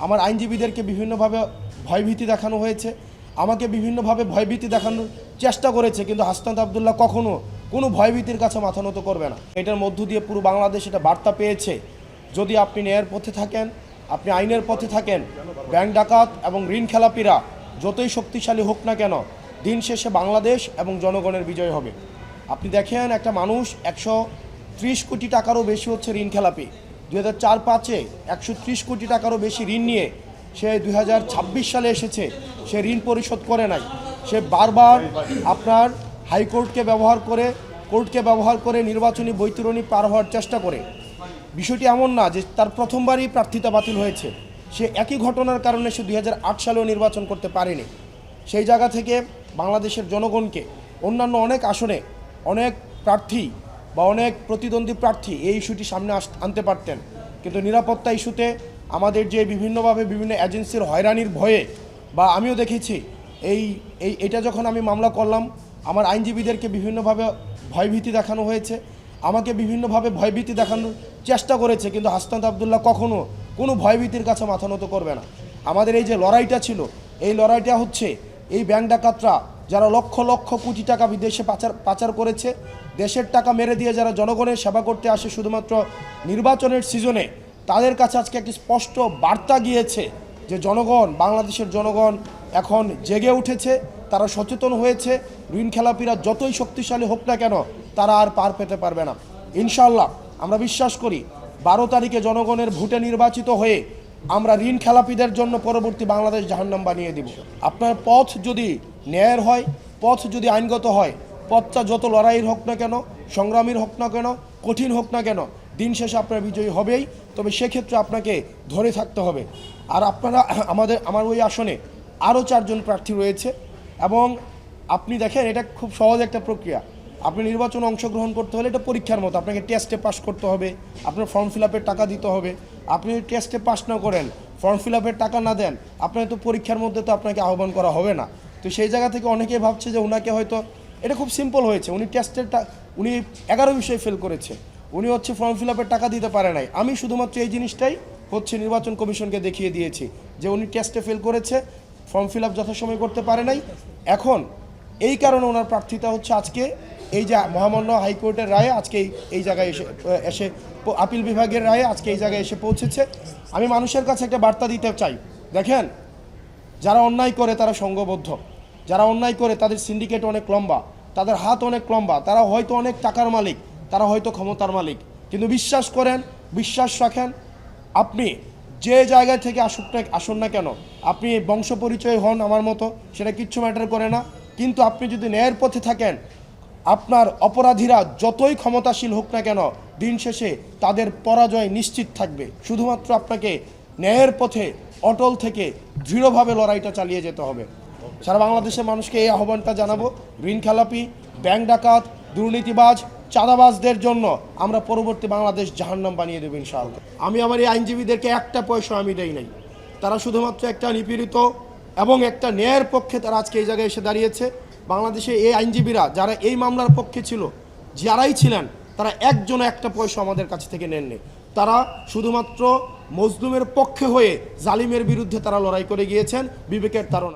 আমার আইনজীবীদেরকে বিভিন্নভাবে ভয়ভীতি দেখানো হয়েছে, আমাকে বিভিন্নভাবে ভয়ভীতি দেখানোর চেষ্টা করেছে, কিন্তু হাসনাত আবদুল্লাহ কখনো কোনো ভয়ভীতির কাছে মাথা নত করবে না। এটার মধ্য দিয়ে পুরো বাংলাদেশ এটা বার্তা পেয়েছে, যদি আপনি ন্যায়ের পথে থাকেন, আপনি আইনের পথে থাকেন, ব্যাংক ডাকাত এবং ঋণ খেলাপিরা যতই শক্তিশালী হোক না কেন, দিন শেষে বাংলাদেশ এবং জনগণের বিজয় হবে। আপনি দেখেন একটা মানুষ 130 কোটি টাকারও বেশি হচ্ছে ঋণ খেলাপি। 2004-05 130 কোটি টাকারও বেশি ঋণ নিয়ে সে 2026 সালে এসেছে, সে ঋণ পরিশোধ করে নাই। সে বারবার আপনার হাইকোর্টকে ব্যবহার করে নির্বাচনী বৈতরণী পার হওয়ার চেষ্টা করে। বিষয়টি এমন না যে তার প্রথমবারই প্রার্থিতা বাতিল হয়েছে, সে একই ঘটনার কারণে সে 2008 সালেও নির্বাচন করতে পারেনি। সেই জায়গা থেকে বাংলাদেশের জনগণকে অন্যান্য অনেক আসনে অনেক প্রার্থী বা অনেক প্রতিদ্বন্দ্বী প্রার্থী এই ইস্যুটি সামনে আনতে পারতেন, কিন্তু নিরাপত্তা ইস্যুতে আমাদের যে বিভিন্নভাবে বিভিন্ন এজেন্সির হয়রানির ভয়ে, বা আমিও দেখেছি এটা যখন আমি মামলা করলাম, আমার আইনজীবীদেরকে বিভিন্নভাবে ভয়ভীতি দেখানো হয়েছে, আমাকে বিভিন্নভাবে ভয়ভীতি দেখানোর চেষ্টা করেছে, কিন্তু হাসনাত আবদুল্লাহ কখনো কোনো ভয়ভীতির কাছে মাথা নত করবে না। আমাদের এই যে লড়াইটা ছিল, এই লড়াইটা হচ্ছে এই ব্যাংক ডাকাতরা যারা লক্ষ লক্ষ কোটি টাকা বিদেশে পাচার করেছে, দেশের টাকা মেরে দিয়ে যারা জনগণের সেবা করতে আসে শুধুমাত্র নির্বাচনের সিজনে, তাদের কাছে আজকে একটি স্পষ্ট বার্তা গিয়েছে যে বাংলাদেশের জনগণ এখন জেগে উঠেছে, তারা সচেতন হয়েছে। ঋণ খেলাপিরা যতই শক্তিশালী হোক না কেন, তারা আর পার পেতে পারবে না। ইনশাআল্লাহ আমরা বিশ্বাস করি 12 তারিখে জনগণের ভোটে নির্বাচিত হয়ে আমরা ঋণ খেলাপিদের জন্য পরবর্তী বাংলাদেশ জাহান্নাম বানিয়ে দিব। আপনার পথ যদি ন্যায়ের হয়, পথ যদি আইনগত হয়, পথটা যত লড়াইয়ের হোক না কেন, সংগ্রামীর হোক না কেন, কঠিন হোক না কেন, দিন শেষে আপনার বিজয়ী হবেই। তবে সেক্ষেত্রে আপনাকে ধরে থাকতে হবে। আর আপনারা আমার ওই আসনে আরও 4 জন প্রার্থী রয়েছে, এবং আপনি দেখেন এটা খুব সহজ একটা প্রক্রিয়া। আপনি নির্বাচনে অংশগ্রহণ করতে হলে এটা পরীক্ষার মতো, আপনাকে টেস্টে পাস করতে হবে, আপনার ফর্ম ফিল আপের টাকা দিতে হবে। আপনি টেস্টে পাস না করেন, ফর্ম ফিল আপের টাকা না দেন, আপনার তো পরীক্ষার মধ্যে তো আপনাকে আহ্বান করা হবে না। তো সেই জায়গা থেকে অনেকেই ভাবছে যে ওনাকে হয়তো এটা খুব সিম্পল হয়েছে, উনি 11 বিষয়ে ফেল করেছে, উনি হচ্ছে ফর্ম ফিল আপের টাকা দিতে পারে নাই। আমি শুধুমাত্র এই জিনিসটাই হচ্ছে নির্বাচন কমিশনকে দেখিয়ে দিয়েছি যে উনি টেস্টে ফেল করেছে, ফর্ম ফিল আপ যথাসময়ে করতে পারে নাই। এখন এই কারণে ওনার প্রার্থিতা হচ্ছে আজকে এই যে মহামান্য হাইকোর্টের রায়ে আজকে এই জায়গায় এসে আপিল বিভাগের রায়ে আজকে এই জায়গায় এসে পৌঁছেছে। আমি মানুষের কাছে একটা বার্তা দিতে চাই, দেখেন যারা অন্যায় করে তারা সংঘবদ্ধ, যারা অন্যায় করে তাদের সিন্ডিকেট অনেক লম্বা, তাদের হাত অনেক লম্বা, তারা হয়তো অনেক টাকার মালিক, তারা হয়তো ক্ষমতার মালিক, কিন্তু বিশ্বাস রাখেন, আপনি যে জায়গায় থেকে আসুন না কেন, আপনি বংশ পরিচয় হন আমার মতো, সেটা কিচ্ছু ম্যাটার করে না, কিন্তু আপনি যদি ন্যায়ের পথে থাকেন, আপনার অপরাধীরা যতই ক্ষমতাশীল হোক না কেন, দিন শেষে তাদের পরাজয় নিশ্চিত থাকবে। শুধুমাত্র আপনাকে ন্যায়ের পথে অটল থেকে দৃঢ়ভাবে লড়াইটা চালিয়ে যেতে হবে। সারা বাংলাদেশের মানুষকে এই আহ্বানটা জানাবো, ঋণ খেলাপি, ব্যাংক ডাকাত, দুর্নীতিবাজ, চাঁদাবাজদের জন্য আমরা পরবর্তী বাংলাদেশ জাহান্নাম বানিয়ে দেবো ইনশাআল্লাহ। আমি আমার এই আইনজীবীদেরকে একটা পয়সা আমি দেই নাই, তারা শুধুমাত্র একটা নিপীড়িত এবং একটা ন্যায়ের পক্ষে তারা আজকে এই জায়গায় এসে দাঁড়িয়েছে। বাংলাদেশে এই আইনজীবীরা যারা এই মামলার পক্ষে ছিল, যারাই ছিলেন, তারা একজনও একটা পয়সা আমাদের কাছ থেকে নেননি। তারা শুধুমাত্র মজলুমের পক্ষে হয়ে জালিমের বিরুদ্ধে তারা লড়াই করে গিয়েছেন বিবেকের তাড়নায়।